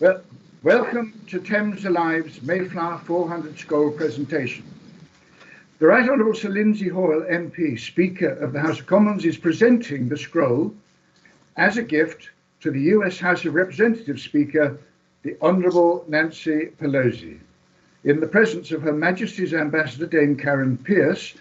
Well, welcome to Thames Alive's Mayflower 400 Scroll presentation. The Right Honourable Sir Lindsay Hoyle MP, Speaker of the House of Commons, is presenting the scroll as a gift to the US House of Representatives Speaker, the Honourable Nancy Pelosi. In the presence of Her Majesty's Ambassador Dame Karen Pierce,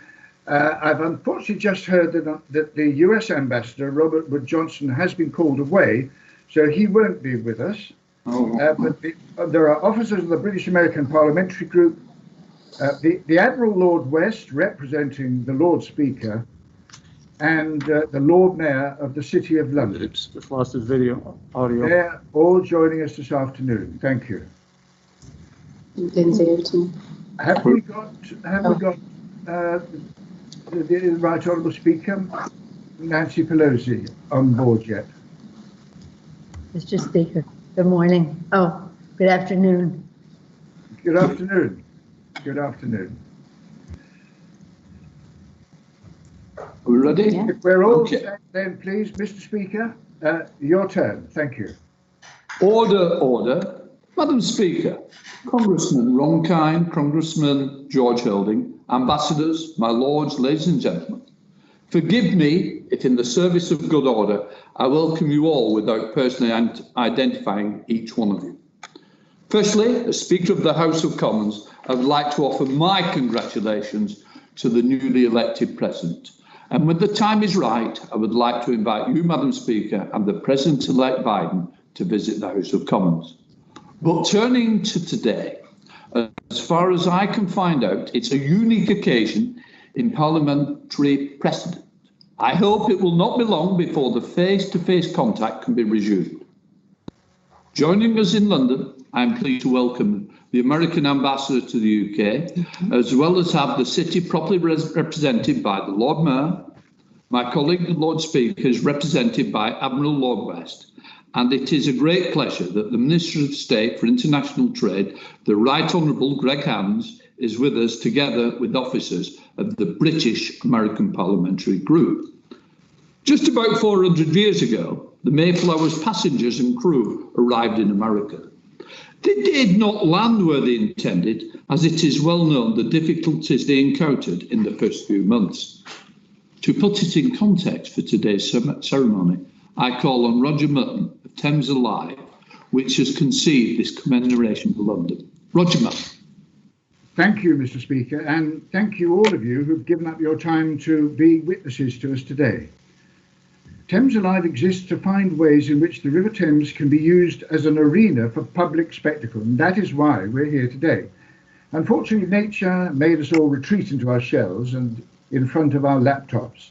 I've unfortunately just heard that the US Ambassador, Robert Wood Johnson, has been called away, so he won't be with us. But there are officers of the British American Parliamentary Group, the Admiral Lord West representing the Lord Speaker, and the Lord Mayor of the City of London. Oops, just lost his video, audio. They're all joining us this afternoon. Thank you. Lindsay, over to you. Have we got the Right Honourable Speaker, Nancy Pelosi, on board yet? Mr. Speaker, good morning. Oh, good afternoon. Good afternoon. Good afternoon. Are we ready? Yeah. If we're all Okay. set, then please, Mr. Speaker, your turn. Thank you. Order, order. Madam Speaker, Congressman Ron Kine, Congressman George Hilding, ambassadors, my lords, ladies and gentlemen. Forgive me if in the service of good order, I welcome you all without personally identifying each one of you. Firstly, as Speaker of the House of Commons, I would like to offer my congratulations to the newly elected President. And when the time is right, I would like to invite you, Madam Speaker, and the President-elect Biden to visit the House of Commons. But turning to today, as far as I can find out, it's a unique occasion in parliamentary precedent. I hope it will not be long before the face-to-face contact can be resumed. Joining us in London, I'm pleased to welcome the American ambassador to the UK, as well as have the city properly represented by the Lord Mayor. My colleague, the Lord Speaker, is represented by Admiral Lord West. And it is a great pleasure that the Minister of State for International Trade, the Right Honourable Greg Hands, is with us together with officers of the British American Parliamentary Group. Just about 400 years ago, the Mayflower's passengers and crew arrived in America. They did not land where they intended, as it is well known the difficulties they encountered in the first few months. To put it in context for today's ceremony, I call on Roger Mutton of Thames Alive, which has conceived this commemoration for London. Roger Mutton. Thank you, Mr. Speaker, and thank you all of you who've given up your time to be witnesses to us today. Thames Alive exists to find ways in which the River Thames can be used as an arena for public spectacle, and that is why we're here today. Unfortunately, nature made us all retreat into our shells and in front of our laptops.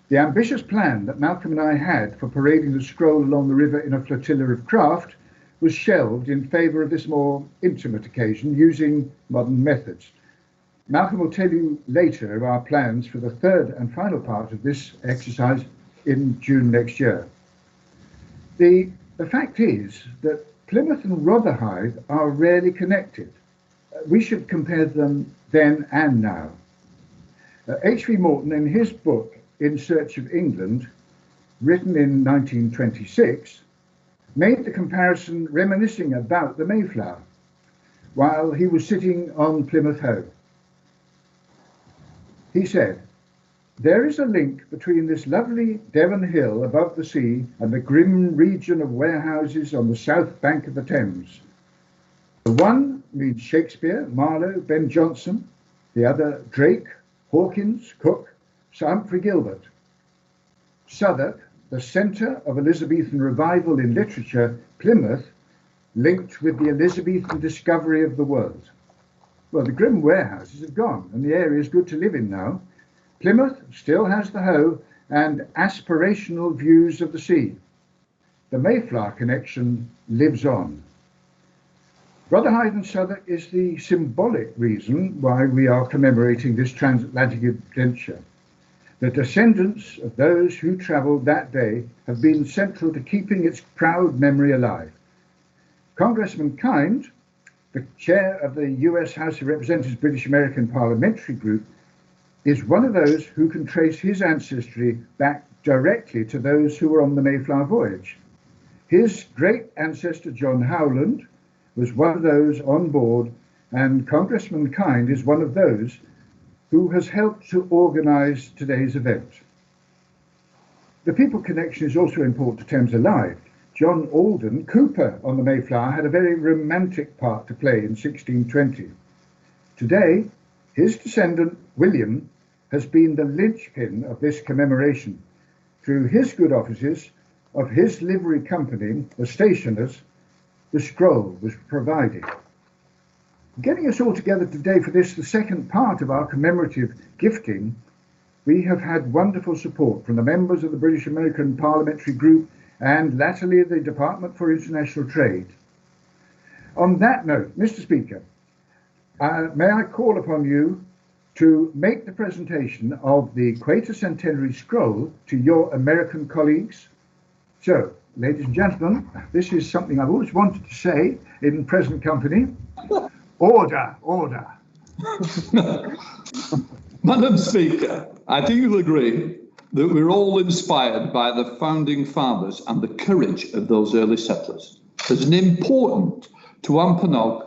The ambitious plan that Malcolm and I had for parading the scroll along the river in a flotilla of craft was shelved in favour of this more intimate occasion using modern methods. Malcolm will tell you later of our plans for the third and final part of this exercise in June next year. The fact is that Plymouth and Rotherhithe are rarely connected. We should compare them then and now. H.V. Morton, in his book In Search of England, written in 1926, made the comparison reminiscing about the Mayflower while he was sitting on Plymouth Hoe. He said, "There is a link between this lovely Devon hill above the sea and the grim region of warehouses on the south bank of the Thames. The one means Shakespeare, Marlowe, Ben Jonson, the other Drake, Hawkins, Cook, Sir Humphrey Gilbert. Southwark, the centre of Elizabethan revival in literature, Plymouth, linked with the Elizabethan discovery of the world. Well, the grim warehouses have gone, and the area is good to live in now. Plymouth still has the Hoe and aspirational views of the sea. The Mayflower connection lives on." Rotherhithe and Southwark is the symbolic reason why we are commemorating this transatlantic adventure. The descendants of those who travelled that day have been central to keeping its proud memory alive. Congressman Kind, the chair of the US House of Representatives British American Parliamentary Group, is one of those who can trace his ancestry back directly to those who were on the Mayflower voyage. His great ancestor, John Howland, was one of those on board, and Congressman Kind is one of those who has helped to organise today's event. The people connection is also important to Thames Alive. John Alden Cooper on the Mayflower had a very romantic part to play in 1620. Today, his descendant, William, has been the linchpin of this commemoration. Through his good offices of his livery company, the stationers, the scroll was provided. Getting us all together today for this, the second part of our commemorative gifting, we have had wonderful support from the members of the British American Parliamentary Group and latterly the Department for International Trade. On that note, Mr. Speaker, may I call upon you to make the presentation of the Equator Centenary Scroll to your American colleagues. So, ladies and gentlemen, this is something I've always wanted to say in present company. Order, order. Madam Speaker, I think you'll agree that we're all inspired by the founding fathers and the courage of those early settlers. There's an important to Wampanoag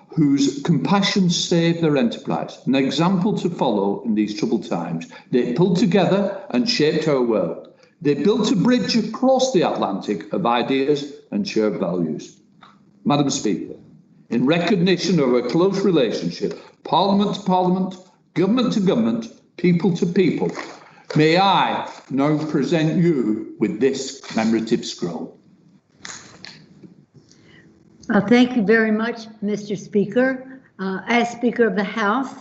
whose compassion saved their enterprise, an example to follow in these troubled times. They pulled together and shaped our world. They built a bridge across the Atlantic of ideas and shared values. Madam Speaker, in recognition of a close relationship, Parliament to Parliament, government to government, people to people, may I now present you with this commemorative scroll. Well, thank you very much, Mr. Speaker. As Speaker of the House,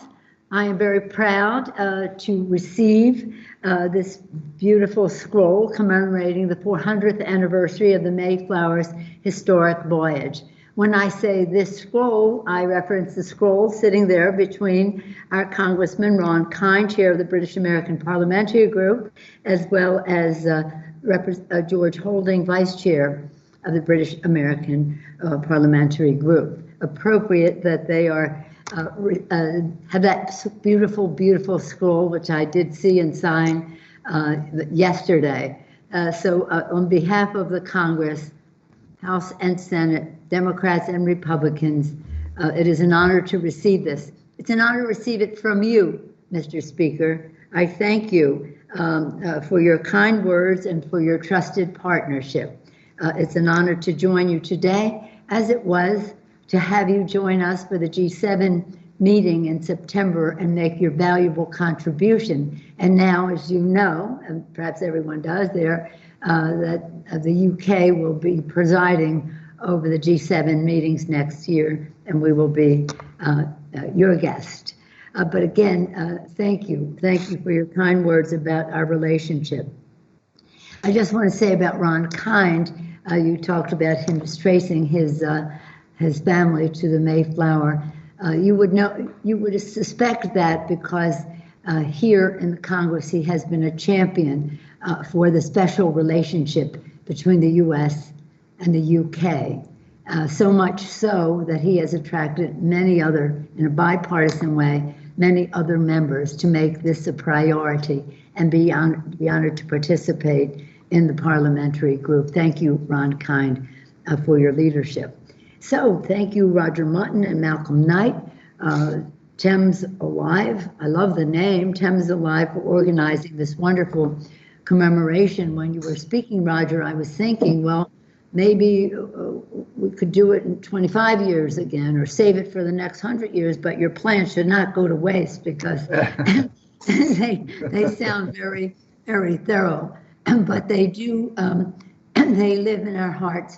I am very proud to receive this beautiful scroll commemorating the 400th anniversary of the Mayflower's historic voyage. When I say this scroll, I reference the scroll sitting there between our Congressman Ron Kind, chair of the British American Parliamentary Group, as well as George Holding, vice chair of the British American Parliamentary Group. Appropriate that they are have that beautiful, beautiful scroll, which I did see and sign yesterday. So on behalf of the Congress, House and Senate, Democrats and Republicans, it is an honor to receive this. It's an honor to receive it from you, Mr. Speaker. I thank you for your kind words and for your trusted partnership. It's an honor to join you today, as it was to have you join us for the G7 meeting in September and make your valuable contribution. And now, as you know, and perhaps everyone does there, that the UK will be presiding over the G7 meetings next year, and we will be your guest. But again, thank you. Thank you for your kind words about our relationship. I just want to say about Ron Kind, you talked about him tracing his family to the Mayflower. You would suspect that because here in the Congress, he has been a champion for the special relationship between the U.S. and the UK. So much so that he has attracted many other, in a bipartisan way, many other members to make this a priority and be honored to participate in the parliamentary group. Thank you, Ron Kind, for your leadership. So thank you, Roger Mutton and Malcolm Knight. Thames Alive, I love the name, Thames Alive, for organizing this wonderful commemoration. When you were speaking, Roger, I was thinking, well, maybe we could do it in 25 years again or save it for the next 100 years, but your plan should not go to waste because they sound very, very thorough. But they do, they live in our hearts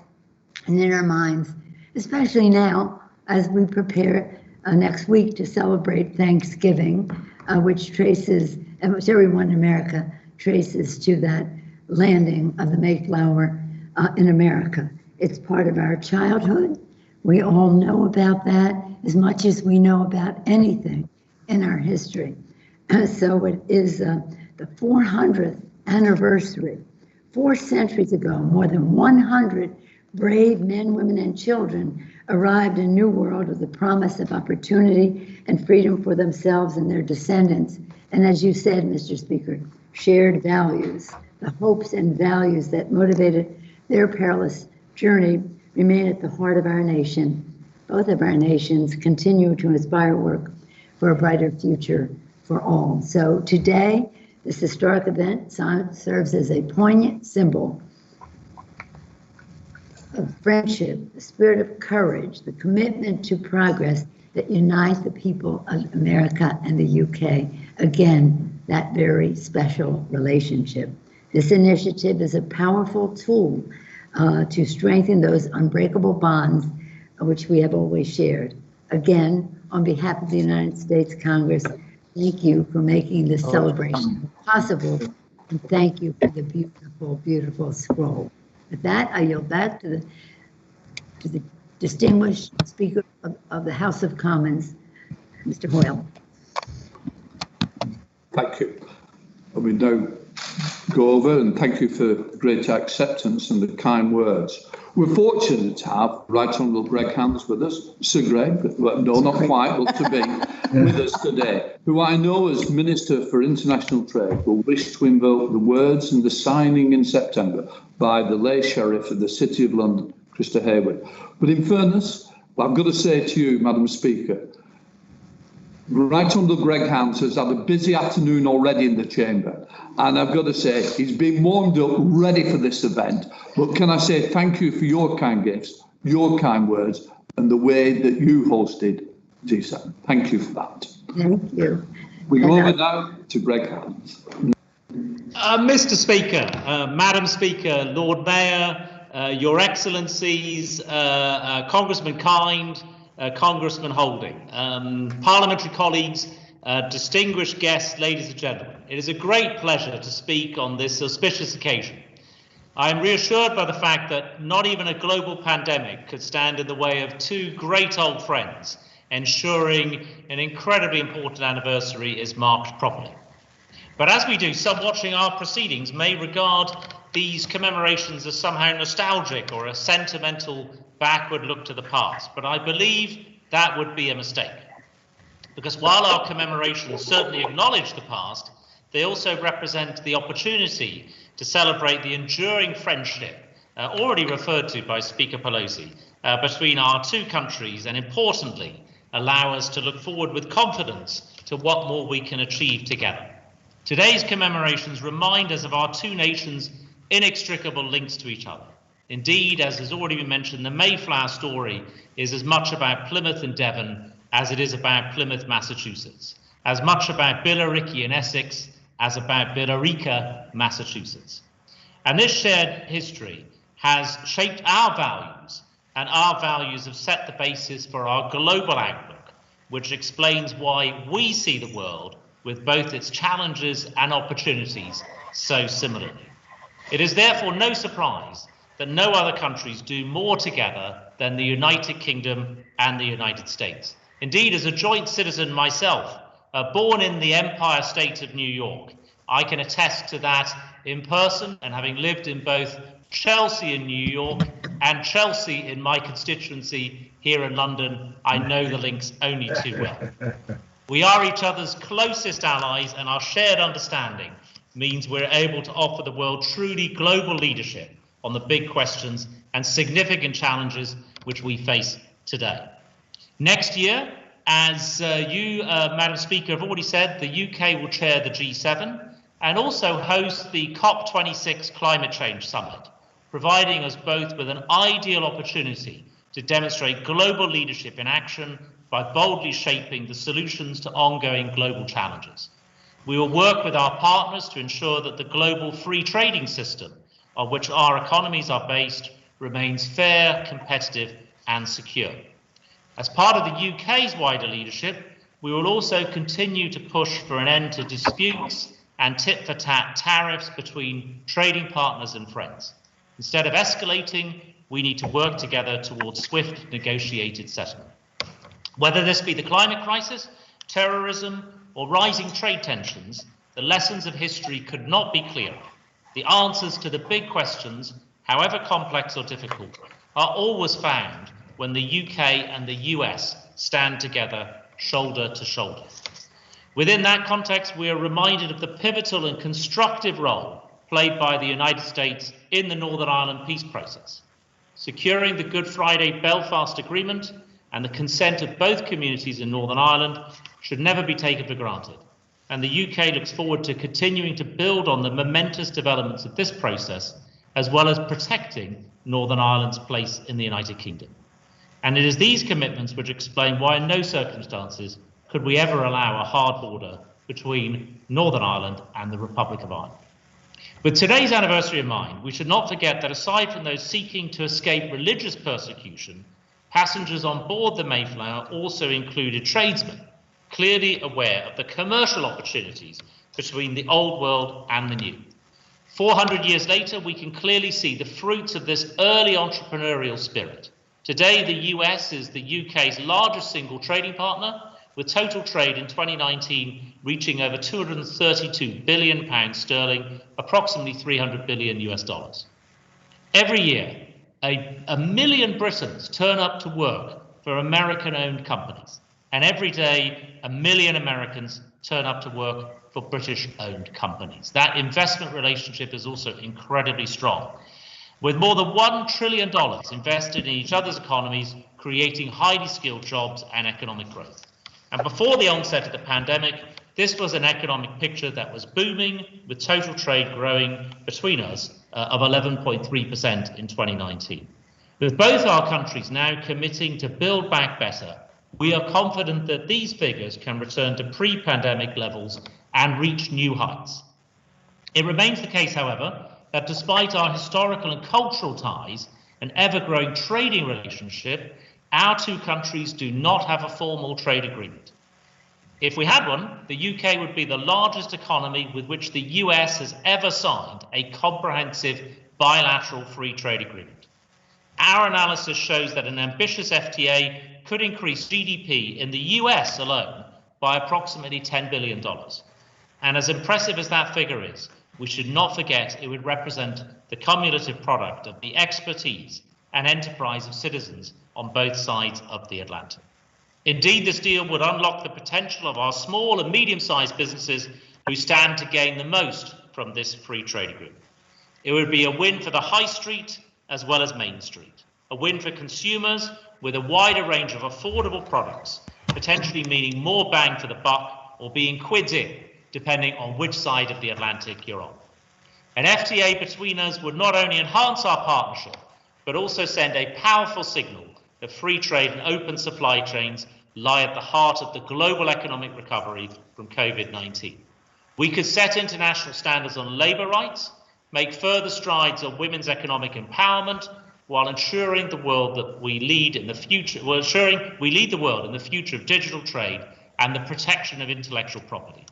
and in our minds, especially now as we prepare next week to celebrate Thanksgiving, which traces, and which everyone in America traces to that landing of the Mayflower in America. It's part of our childhood. We all know about that as much as we know about anything in our history. So it is the 400th anniversary. 4 centuries ago, more than 100 brave men, women, and children arrived in New World with the promise of opportunity and freedom for themselves and their descendants. And as you said, Mr. Speaker, shared values, the hopes and values that motivated their perilous journey remain at the heart of our nation. Both of our nations continue to inspire work for a brighter future for all. So today, this historic event serves as a poignant symbol of friendship, the spirit of courage, the commitment to progress that unites the people of America and the UK. Again, that very special relationship. This initiative is a powerful tool to strengthen those unbreakable bonds which we have always shared. Again, on behalf of the United States Congress, thank you for making this celebration possible, and thank you for the beautiful, beautiful scroll. With that, I yield back to the distinguished Speaker of the House of Commons, Mr. Hoyle. Thank you. We now go over, and thank you for great acceptance and the kind words. We're fortunate to have Right Honourable Greg Hands with us, Sir Greg, well, no, not quite, but to be with us today, who I know as Minister for International Trade will wish to invoke the words and the signing in September by the lay Sheriff of the City of London, Krista Hayward. But in fairness, I've got to say to you, Madam Speaker, Right Honourable Greg Hands has had a busy afternoon already in the chamber, and I've got to say he's been warmed up, ready for this event. But can I say thank you for your kind gifts, your kind words, and the way that you hosted G7. Thank you for that. Thank you. We go over now to Greg Hands. Mr. Speaker, Madam Speaker, Lord Mayor, Your Excellencies, Congressman Kind, Congressman Holding, parliamentary colleagues, distinguished guests, ladies and gentlemen. It is a great pleasure to speak on this auspicious occasion. I am reassured by the fact that not even a global pandemic could stand in the way of two great old friends, ensuring an incredibly important anniversary is marked properly. But as we do, some watching our proceedings may regard these commemorations as somehow nostalgic or a sentimental backward look to the past, but I believe that would be a mistake. Because while our commemorations certainly acknowledge the past, they also represent the opportunity to celebrate the enduring friendship already referred to by Speaker Pelosi between our two countries, and importantly, allow us to look forward with confidence to what more we can achieve together. Today's commemorations remind us of our two nations' inextricable links to each other. Indeed, as has already been mentioned, the Mayflower story is as much about Plymouth and Devon as it is about Plymouth, Massachusetts, as much about Billericay in Essex as about Billerica, Massachusetts. And this shared history has shaped our values, and our values have set the basis for our global outlook, which explains why we see the world with both its challenges and opportunities so similarly. It is therefore no surprise that no other countries do more together than the United Kingdom and the United States. Indeed, as a joint citizen myself, born in the Empire State of New York, I can attest to that in person, and having lived in both Chelsea in New York and Chelsea in my constituency here in London, I know the links only too well. We are each other's closest allies, and our shared understanding means we're able to offer the world truly global leadership on the big questions and significant challenges which we face today. Next year, as you, Madam Speaker, have already said, the UK will chair the G7 and also host the COP26 Climate Change Summit, providing us both with an ideal opportunity to demonstrate global leadership in action by boldly shaping the solutions to ongoing global challenges. We will work with our partners to ensure that the global free trading system on which our economies are based remains fair, competitive and secure. As part of the UK's wider leadership, we will also continue to push for an end to disputes and tit-for-tat tariffs between trading partners and friends. Instead of escalating, we need to work together towards swift negotiated settlement. Whether this be the climate crisis, terrorism, or rising trade tensions, the lessons of history could not be clearer. The answers to the big questions, however complex or difficult, are always found when the UK and the US stand together shoulder to shoulder. Within that context, we are reminded of the pivotal and constructive role played by the United States in the Northern Ireland peace process. securing the Good Friday Belfast Agreement and the consent of both communities in Northern Ireland should never be taken for granted. And the UK looks forward to continuing to build on the momentous developments of this process, as well as protecting Northern Ireland's place in the United Kingdom. And it is these commitments which explain why in no circumstances could we ever allow a hard border between Northern Ireland and the Republic of Ireland. With today's anniversary in mind, we should not forget that aside from those seeking to escape religious persecution, passengers on board the Mayflower also included tradesmen, clearly aware of the commercial opportunities between the old world and the new. 400 years later, we can clearly see the fruits of this early entrepreneurial spirit. Today, the US is the UK's largest single trading partner, with total trade in 2019 reaching over £232 billion sterling, approximately 300 billion US dollars. Every year, a million Britons turn up to work for American-owned companies, and every day, a million Americans turn up to work for British-owned companies. That investment relationship is also incredibly strong, with more than $1 trillion invested in each other's economies, creating highly skilled jobs and economic growth. And before the onset of the pandemic, this was an economic picture that was booming, with total trade growing between us of 11.3% in 2019. With both our countries now committing to build back better, we are confident that these figures can return to pre-pandemic levels and reach new heights. It remains the case, however, that despite our historical and cultural ties and ever-growing trading relationship, our two countries do not have a formal trade agreement. If we had one, the UK would be the largest economy with which the US has ever signed a comprehensive bilateral free trade agreement. Our analysis shows that an ambitious FTA could increase GDP in the US alone by approximately $10 billion. And as impressive as that figure is, we should not forget it would represent the cumulative product of the expertise and enterprise of citizens on both sides of the Atlantic. Indeed, this deal would unlock the potential of our small and medium-sized businesses who stand to gain the most from this free trade agreement. It would be a win for the high street as well as Main Street, a win for consumers with a wider range of affordable products, potentially meaning more bang for the buck or being quids in, depending on which side of the Atlantic you're on. An FTA between us would not only enhance our partnership, but also send a powerful signal that free trade and open supply chains lie at the heart of the global economic recovery from COVID-19. We could set international standards on labour rights, make further strides on women's economic empowerment, while ensuring the world that we lead in the future, the world in the future of digital trade and the protection of intellectual property.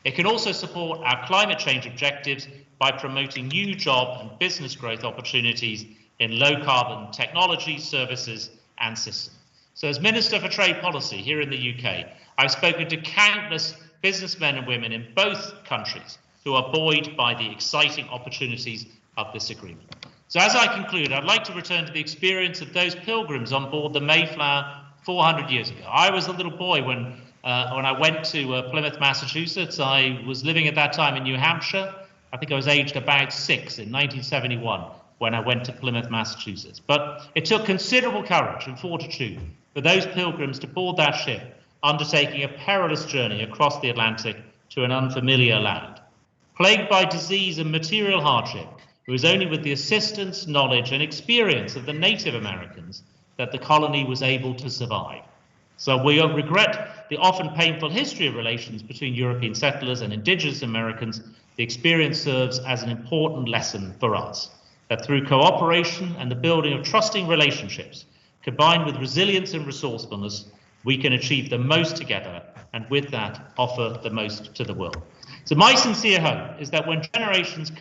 It can also support our climate change objectives by promoting new job and business growth opportunities in low carbon technology, services and systems. So as Minister for Trade Policy here in the UK, I've spoken to countless businessmen and women in both countries who are buoyed by the exciting opportunities of this agreement. So as I conclude, I'd like to return to the experience of those pilgrims on board the Mayflower 400 years ago. I was a little boy when I went to Plymouth, Massachusetts. I was living at that time in New Hampshire. I think I was aged about 6 in 1971 when I went to Plymouth, Massachusetts. But it took considerable courage and fortitude for those pilgrims to board that ship, undertaking a perilous journey across the Atlantic to an unfamiliar land. Plagued by disease and material hardship, it was only with the assistance, knowledge and experience of the Native Americans that the colony was able to survive. So we regret the often painful history of relations between European settlers and indigenous Americans. The experience serves as an important lesson for us, that through cooperation and the building of trusting relationships, combined with resilience and resourcefulness, we can achieve the most together, and with that, offer the most to the world. So my sincere hope is that when generations to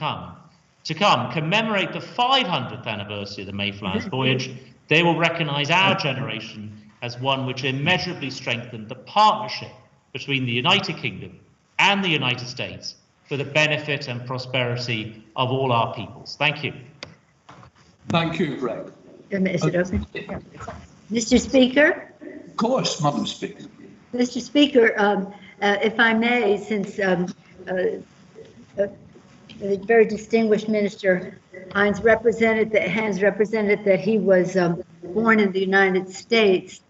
come commemorate the 500th anniversary of the Mayflower's voyage, they will recognise our generation as one which immeasurably strengthened the partnership between the United Kingdom and the United States for the benefit and prosperity of all our peoples. Thank you. Thank you, Greg. Mr. Speaker? Of course, Madam Speaker. Mr. Speaker, if I may, since the very distinguished minister Hans represented that he was born in the United States.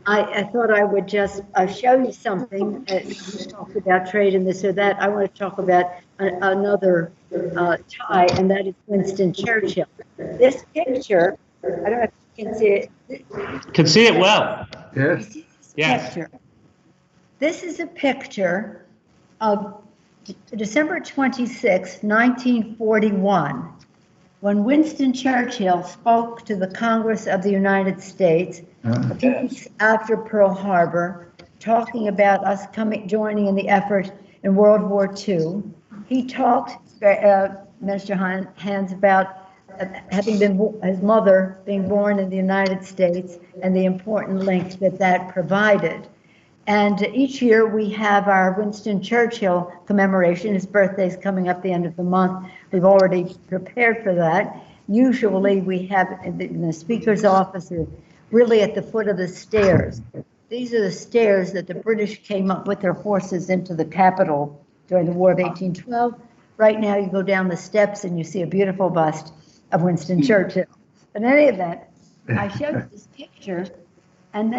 I thought I would just show you something. We talked about trade and this or that. I want to talk about another tie, and that is Winston Churchill. This picture, I don't know if you can see it. Can see it well. Yes. Yes. Picture. This is a picture of December 26, 1941, when Winston Churchill spoke to the Congress of the United States a few weeks after Pearl Harbor, talking about us joining in the effort in World War II. He talked, Minister Hans, about having been his mother being born in the United States and the important link that provided. And each year we have our Winston Churchill commemoration. His birthday is coming up the end of the month. We've already prepared for that. Usually we have in the Speaker's office, or really at the foot of the stairs. These are the stairs that the British came up with their horses into the Capitol during the War of 1812. Right now you go down the steps and you see a beautiful bust of Winston Churchill. In any event, I showed you this picture. And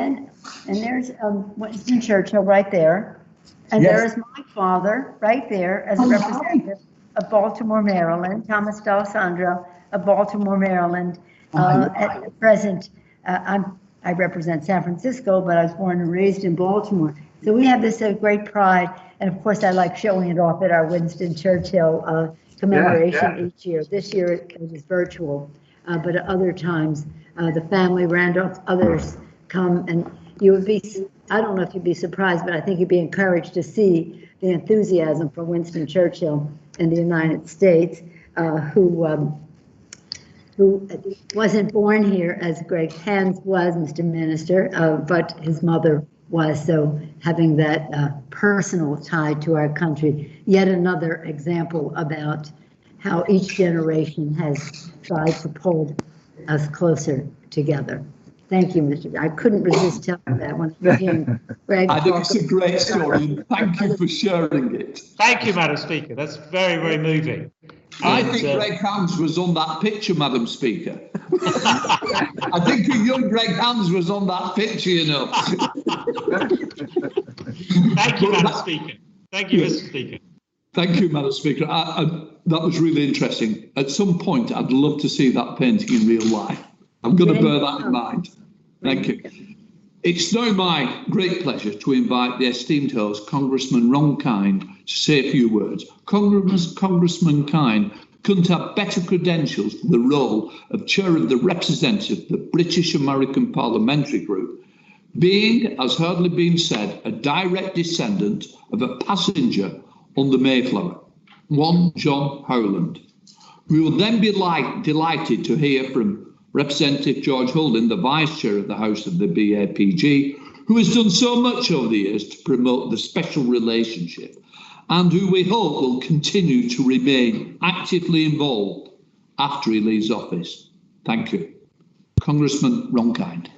there's Winston Churchill right there. And there's my father right there as a representative of Baltimore, Maryland, Thomas D'Alessandro of Baltimore, Maryland. At present, I represent San Francisco, but I was born and raised in Baltimore. So we have this great pride. And of course, I like showing it off at our Winston Churchill commemoration each year. This year it was virtual, but at other times, the family, Randolph, others come, and you would be, I don't know if you'd be surprised, but I think you'd be encouraged to see the enthusiasm for Winston Churchill in the United States, who wasn't born here as Greg Hans was, Mr. Minister, but his mother was, so having that personal tie to our country. Yet another example about how each generation has tried to pull us closer together. Thank you, Mr. I couldn't resist telling that when I came. Greg, I think it's a great story. Thank you for sharing it. Thank you, Madam Speaker. That's very, very moving. I think Greg Hans was on that picture, Madam Speaker. I think a young Greg Hans was on that picture, you know. Thank you, Madam Speaker. Thank you, Mr. Speaker. Thank you, Madam Speaker. That was really interesting. At some point, I'd love to see that painting in real life. I'm going to bear that in mind. Thank you. It's now my great pleasure to invite the esteemed host, Congressman Ron Kind, to say a few words. Congressman Kind couldn't have better credentials for the role of chair of the representative of the British American Parliamentary Group, being, as hardly been said, a direct descendant of a passenger on the Mayflower, one John Hoyle. We will then be delighted to hear from Representative George Hoyle, the Vice Chair of the House of the BAPG, who has done so much over the years to promote the special relationship and who we hope will continue to remain actively involved after he leaves office. Thank you. Congressman Ron Kind.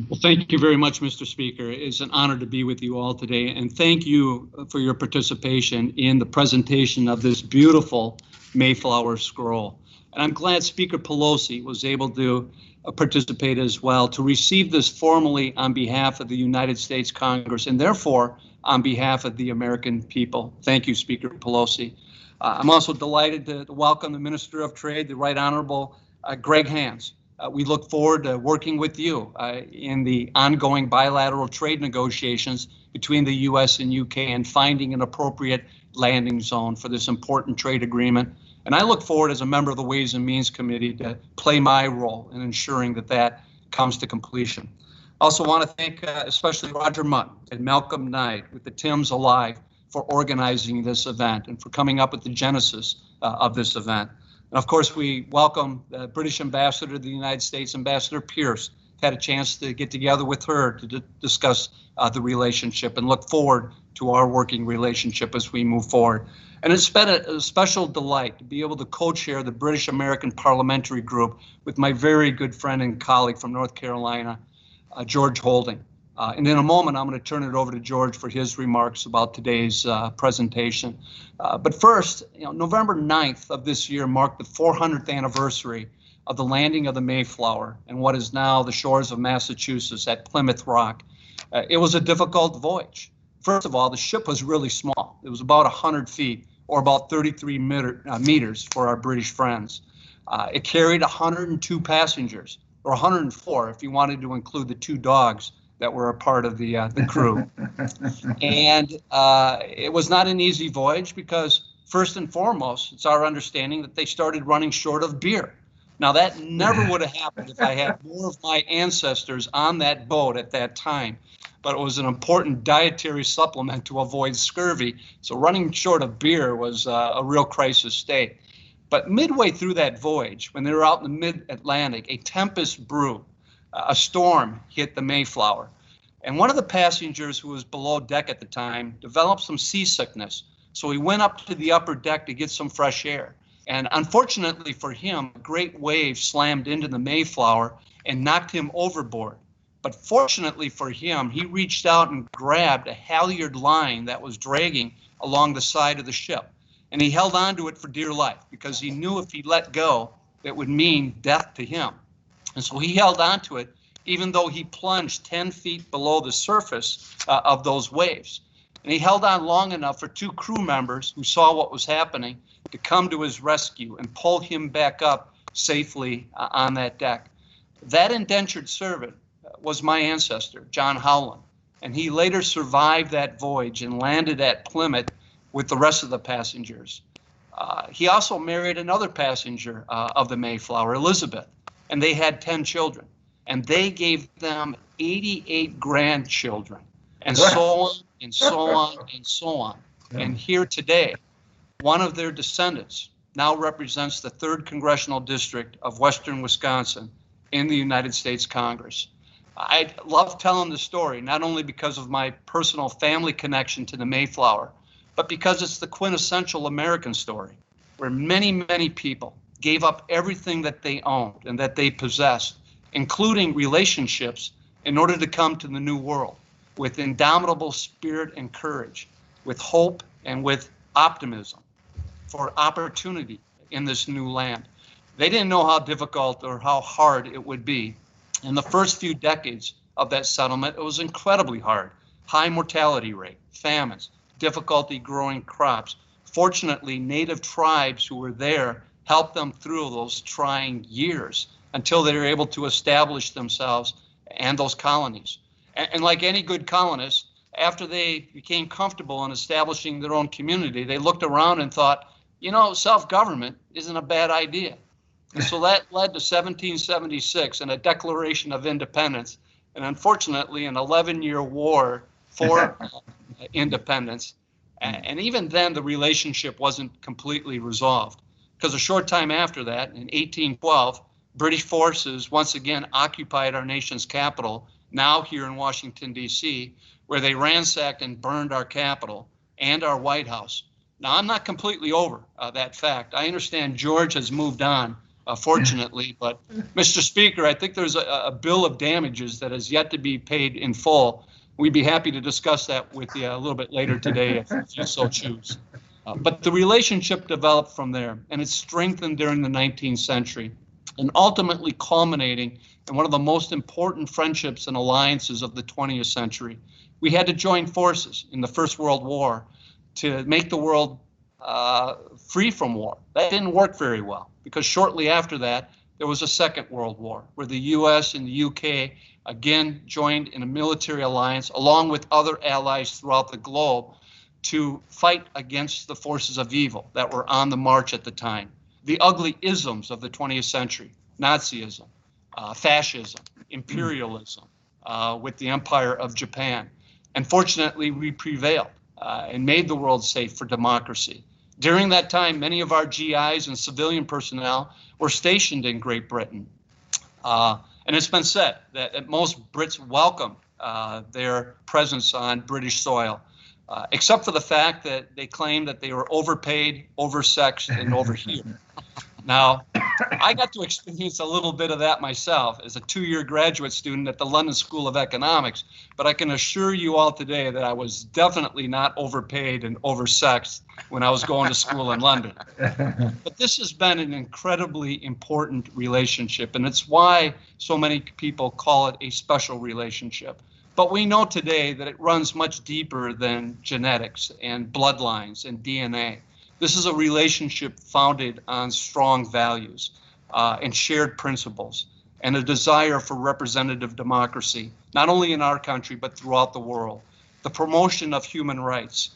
Well, thank you very much, Mr. Speaker. It's an honor to be with you all today, and thank you for your participation in the presentation of this beautiful Mayflower scroll. And I'm glad Speaker Pelosi was able to participate as well, to receive this formally on behalf of the United States Congress and therefore on behalf of the American people. Thank you, Speaker Pelosi. I'm also delighted to welcome the Minister of Trade, the Right Honorable Greg Hans. We look forward to working with you in the ongoing bilateral trade negotiations between the U.S. and UK and finding an appropriate landing zone for this important trade agreement. And I look forward as a member of the Ways and Means Committee to play my role in ensuring that that comes to completion. I also want to thank especially Roger Mutt and Malcolm Knight with the Tims Alive for organizing this event and for coming up with the genesis of this event. And of course, we welcome the British Ambassador to the United States, Ambassador Pierce. Had a chance to get together with her to discuss the relationship and look forward to our working relationship as we move forward. And it's been a special delight to be able to co-chair the British American Parliamentary Group with my very good friend and colleague from North Carolina, George Holding. And in a moment, I'm going to turn it over to George for his remarks about today's presentation. But first, November 9th of this year marked the 400th anniversary of the landing of the Mayflower in what is now the shores of Massachusetts at Plymouth Rock. It was a difficult voyage. First of all, the ship was really small. It was about 100 feet, or about 33 meters for our British friends. It carried 102 passengers, or 104 if you wanted to include the 2 dogs that were a part of the crew. And it was not an easy voyage because, first and foremost, it's our understanding that they started running short of beer. Now, that never would have happened if I had more of my ancestors on that boat at that time, but it was an important dietary supplement to avoid scurvy. So running short of beer was a real crisis state. But midway through that voyage, when they were out in the mid-Atlantic, a tempest brewed. A storm hit the Mayflower. And one of the passengers who was below deck at the time developed some seasickness. So he went up to the upper deck to get some fresh air. And unfortunately for him, a great wave slammed into the Mayflower and knocked him overboard. But fortunately for him, he reached out and grabbed a halyard line that was dragging along the side of the ship. And he held on to it for dear life because he knew if he let go, it would mean death to him. And so he held on to it, even though he plunged 10 feet below the surface of those waves. And he held on long enough for 2 crew members who saw what was happening to come to his rescue and pull him back up safely on that deck. That indentured servant was my ancestor, John Howland, and he later survived that voyage and landed at Plymouth with the rest of the passengers. He also married another passenger of the Mayflower, Elizabeth, and they had 10 children, and they gave them 88 grandchildren, and so on and so on and so on. And here today, one of their descendants now represents the 3rd Congressional District of Western Wisconsin in the United States Congress. I love telling the story, not only because of my personal family connection to the Mayflower, but because it's the quintessential American story, where many, many people gave up everything that they owned and that they possessed, including relationships, in order to come to the new world with indomitable spirit and courage, with hope and with optimism for opportunity in this new land. They didn't know how difficult or how hard it would be. In the first few decades of that settlement, it was incredibly hard. High mortality rate, famines, difficulty growing crops. Fortunately, native tribes who were there helped them through those trying years until they were able to establish themselves and those colonies. And like any good colonist, after they became comfortable in establishing their own community, they looked around and thought, self-government isn't a bad idea. And so that led to 1776 and a Declaration of Independence, and unfortunately an 11-year war for independence. And even then, the relationship wasn't completely resolved, because a short time after that, in 1812, British forces once again occupied our nation's capital, now here in Washington, D.C., where they ransacked and burned our Capitol and our White House. Now, I'm not completely over that fact. I understand George has moved on, fortunately, but Mr. Speaker, I think there's a bill of damages that has yet to be paid in full. We'd be happy to discuss that with you a little bit later today if you so choose. But the relationship developed from there, and it strengthened during the 19th century, and ultimately culminating in one of the most important friendships and alliances of the 20th century. We had to join forces in the First World War to make the world free from war. That didn't work very well, because shortly after that, there was a Second World War, where the U.S. and the U.K. again joined in a military alliance, along with other allies throughout the globe, to fight against the forces of evil that were on the march at the time. The ugly isms of the 20th century, Nazism, fascism, imperialism, with the Empire of Japan. And fortunately, we prevailed and made the world safe for democracy. During that time, many of our GIs and civilian personnel were stationed in Great Britain. And it's been said that most Brits welcome their presence on British soil, except for the fact that they claim that they were overpaid, oversexed, and overheated. Now, I got to experience a little bit of that myself as a 2-year graduate student at the London School of Economics, but I can assure you all today that I was definitely not overpaid and oversexed when I was going to school in London. But this has been an incredibly important relationship, and it's why so many people call it a special relationship. But we know today that it runs much deeper than genetics and bloodlines and DNA. This is a relationship founded on strong values and shared principles and a desire for representative democracy, not only in our country, but throughout the world. The promotion of human rights,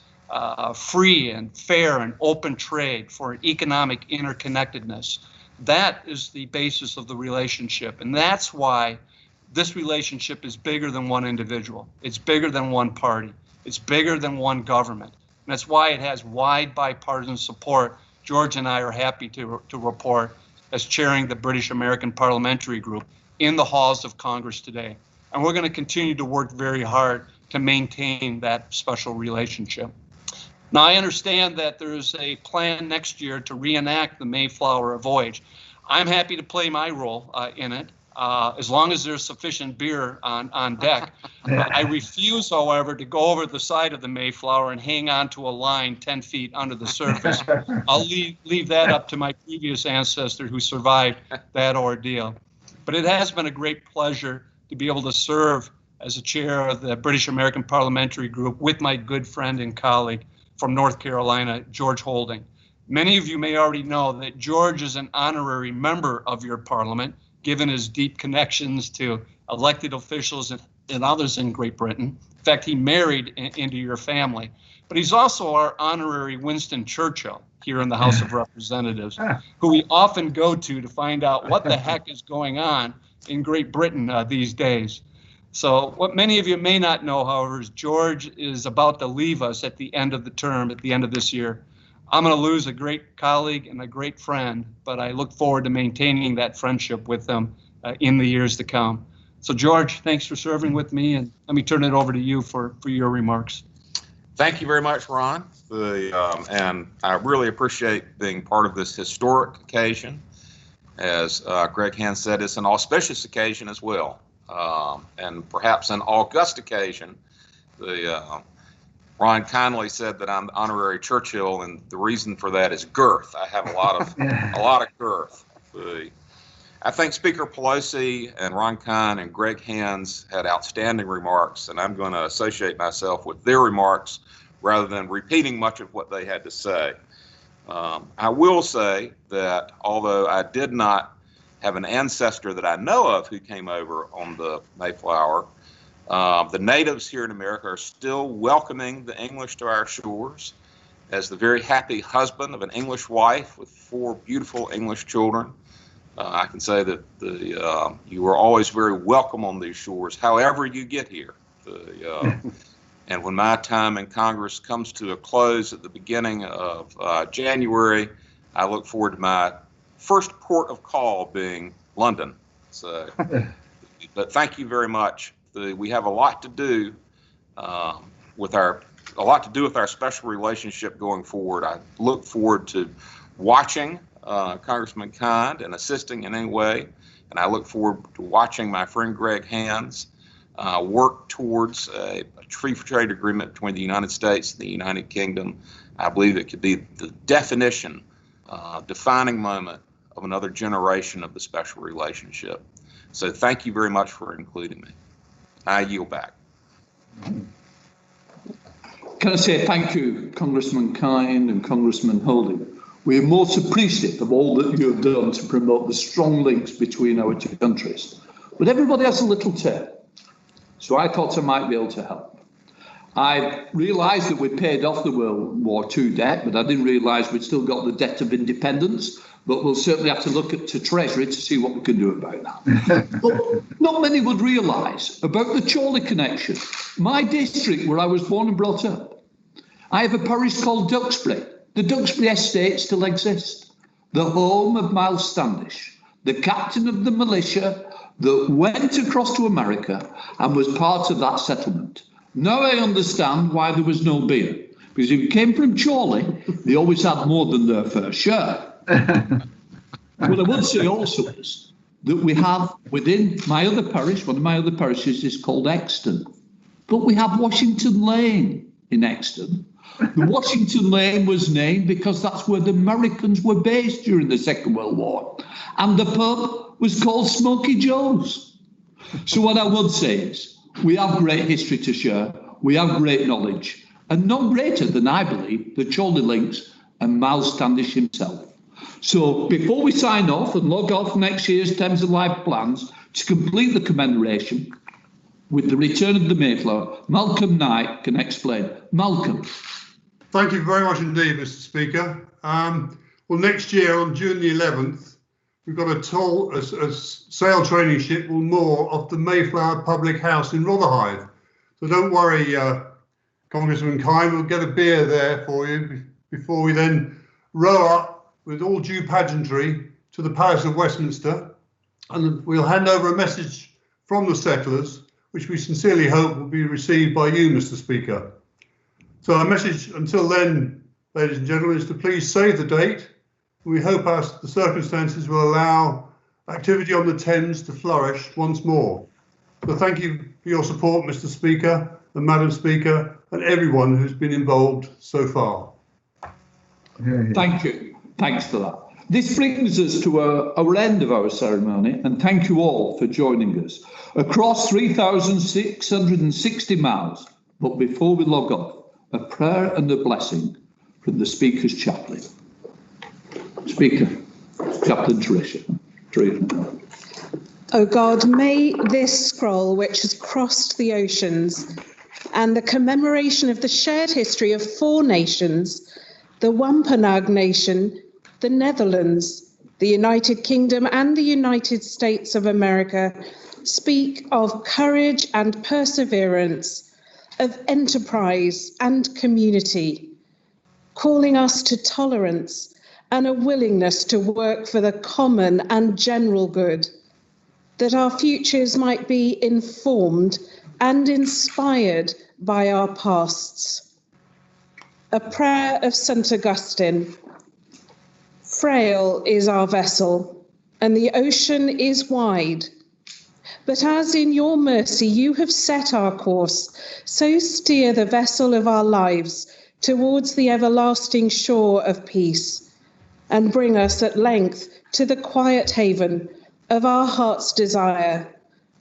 free and fair and open trade for economic interconnectedness. That is the basis of the relationship. And that's why this relationship is bigger than one individual. It's bigger than one party. It's bigger than one government. And that's why it has wide bipartisan support. George and I are happy to report as chairing the British American Parliamentary Group in the halls of Congress today. And we're going to continue to work very hard to maintain that special relationship. Now, I understand that there's a plan next year to reenact the Mayflower voyage. I'm happy to play my role in it. As long as there's sufficient beer on deck. I refuse, however, to go over the side of the Mayflower and hang on to a line 10 feet under the surface. I'll leave that up to my previous ancestor who survived that ordeal. But it has been a great pleasure to be able to serve as a chair of the British American Parliamentary Group with my good friend and colleague from North Carolina, George Holding. Many of you may already know that George is an honorary member of your parliament, given his deep connections to elected officials and others in Great Britain. In fact, he married into your family. But he's also our honorary Winston Churchill here in the House of Representatives, who we often go to find out what the heck is going on in Great Britain these days. So what many of you may not know, however, is George is about to leave us at the end of the term, at the end of this year. I'm going to lose a great colleague and a great friend, but I look forward to maintaining that friendship with them in the years to come. So, George, thanks for serving with me, and let me turn it over to you for your remarks. Thank you very much, Ron. And I really appreciate being part of this historic occasion. As Greg Hand said, it's an auspicious occasion as well, and perhaps an august occasion. Ron kindly said that I'm the honorary Churchill, and the reason for that is girth. I have a lot of girth. I think Speaker Pelosi and Ron Kine and Greg Hands had outstanding remarks, and I'm going to associate myself with their remarks rather than repeating much of what they had to say. I will say that although I did not have an ancestor that I know of who came over on the Mayflower, the natives here in America are still welcoming the English to our shores. As the very happy husband of an English wife with 4 beautiful English children, I can say that you are always very welcome on these shores, however you get here. And when my time in Congress comes to a close at the beginning of January, I look forward to my first port of call being London. So, but thank you very much. We have a lot to do with our special relationship going forward. I look forward to watching Congressman Kind and assisting in any way, and I look forward to watching my friend Greg Hands work towards a free trade agreement between the United States and the United Kingdom. I believe it could be the definition, defining moment of another generation of the special relationship. So thank you very much for including me. I yield back. Can I say thank you, Congressman Kind and Congressman Holding. We are most appreciative of all that you have done to promote the strong links between our 2 countries. But everybody has a little tale, so I thought I might be able to help. I realised that we paid off the World War II debt, but I didn't realise we'd still got the debt of independence. But we'll certainly have to look to Treasury to see what we can do about that. But not many would realise about the Chorley connection. My district, where I was born and brought up, I have a parish called Duxbury. The Duxbury estate still exists. The home of Miles Standish, the captain of the militia that went across to America and was part of that settlement. Now I understand why there was no beer. Because if you came from Chorley, they always had more than their fair share. What I would say also is that we have within my other parish, one of my other parishes is called Exton, but we have Washington Lane in Exton. The Washington Lane was named because that's where the Americans were based during the Second World War. And the pub was called Smoky Joe's. So what I would say is we have great history to share. We have great knowledge. And none greater than, I believe, the Chorley Links and Miles Standish himself. So before we sign off and log off next year's Thames Alive plans to complete the commemoration with the return of the Mayflower, Malcolm Knight can explain. Malcolm. Thank you very much indeed, Mr. Speaker. Well, next year on June the 11th, we've got a sail training ship will moor off the Mayflower Public House in Rotherhithe. So don't worry, Congressman Kine, we'll get a beer there for you before we then row up with all due pageantry to the Palace of Westminster, and we'll hand over a message from the settlers, which we sincerely hope will be received by you, Mr. Speaker. So our message until then, ladies and gentlemen, is to please save the date. We hope the circumstances will allow activity on the Thames to flourish once more. So thank you for your support, Mr. Speaker and Madam Speaker, and everyone who's been involved so far. Thank you. Thanks for that. This brings us to our end of our ceremony, and thank you all for joining us across 3,660 miles. But before we log off, a prayer and a blessing from the Speaker's chaplain. Speaker, Chaplain Tricia. O God, may this scroll, which has crossed the oceans, and the commemoration of the shared history of 4 nations, the Wampanoag Nation, the Netherlands, the United Kingdom, and the United States of America, speak of courage and perseverance, of enterprise and community, calling us to tolerance and a willingness to work for the common and general good, that our futures might be informed and inspired by our pasts. A prayer of St. Augustine. Frail is our vessel, and the ocean is wide. But as in your mercy you have set our course, so steer the vessel of our lives towards the everlasting shore of peace, and bring us at length to the quiet haven of our heart's desire,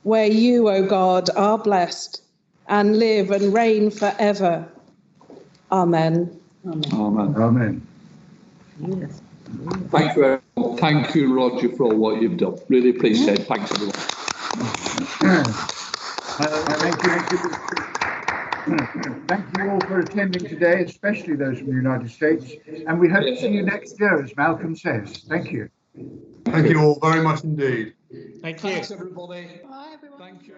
where you, O God, are blessed and live and reign forever. Amen. Amen. Amen. Yes. Thank you, everyone. Thank you, Roger, for all what you've done. Really appreciate it. Thanks, everyone. Thank you all for attending today, especially those from the United States. And we hope to see you next year, as Malcolm says. Thank you. Thank you all very much indeed. Thank you. Thanks, everybody. Bye, everyone. Thank you.